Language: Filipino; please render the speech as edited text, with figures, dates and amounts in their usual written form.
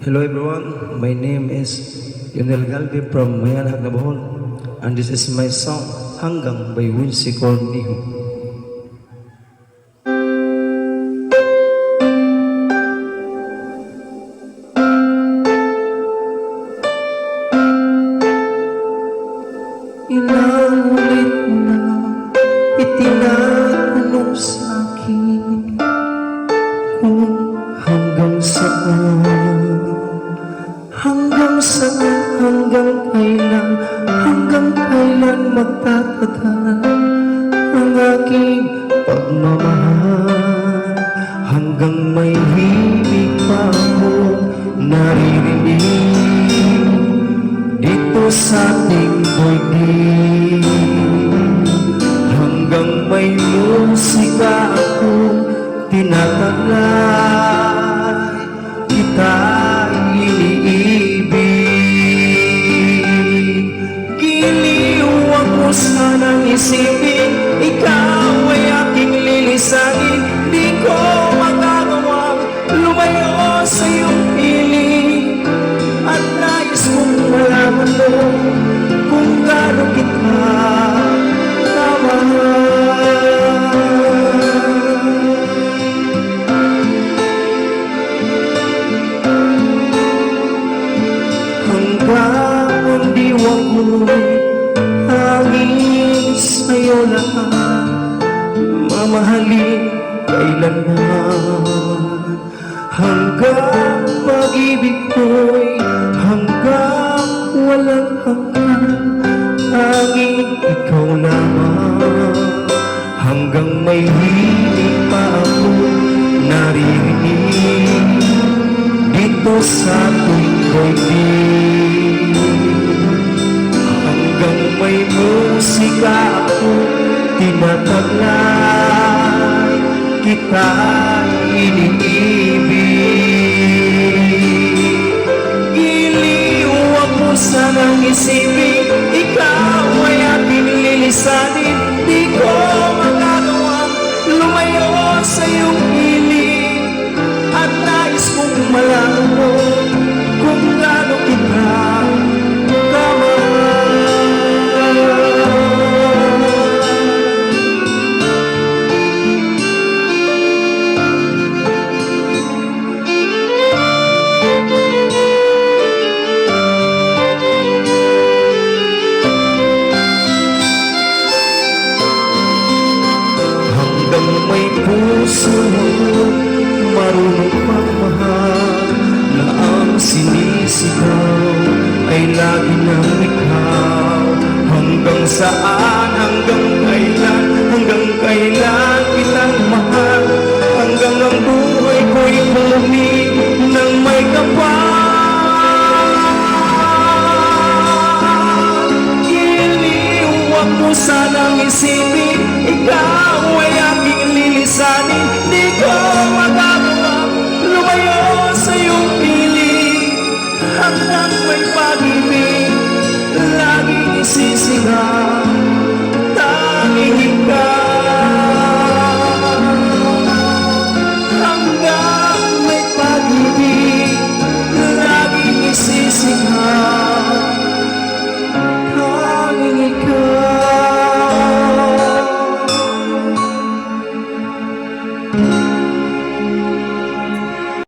Hello everyone, my name is Yunel Galvi from Mayanag na Bohol, and this is my song Hanggang by Wincy Cornejo. Ilang ulit na itinatanong sa'kin kung hanggang saan, hanggang kailan magtatagal ang aking pagmamahal, hanggang may himig pa akong naririnig dito sa ating daigdig, hanggang may musika akong tinataglay, kita'y iniibig. Giliw ako sanang isipin, ikaw ay aking lilisanin, di ko magagawang lumayo sa iyong piling, at nais kong malaman mo kung gaano kita kamahal. Hanggang ang diwa ko'y hangin sa'yo lahat, mamahalin kailanman. Hanggang pag-ibig ko'y hanggang walang hanggan, tanging ikaw lamang. Hanggang may hiling pa ako naririnig dito sa ating daigdig, hanggang may musika ako tinataglay, kita'y iniibig. Giliw ako sanang isipin, ikaw ay aking lilisanin, di ko magagawang lumayo sa iyong piling, at nais kong malaman mo kung gaano kita kamahal. Hanggang may puso marunong magmahal, na ang sinisigaw ay lagi ng ikaw. Hanggang saan, hanggang kailan kitang mahal, hanggang ang buhay ko'y bumig ng may kapal. Giliw ako sanang isipin, ikaw ay aking lilisanin, di ko magagawang lumayo sa iyong piling, hanggang may pag-ibig laging isisigaw, tanging ikaw.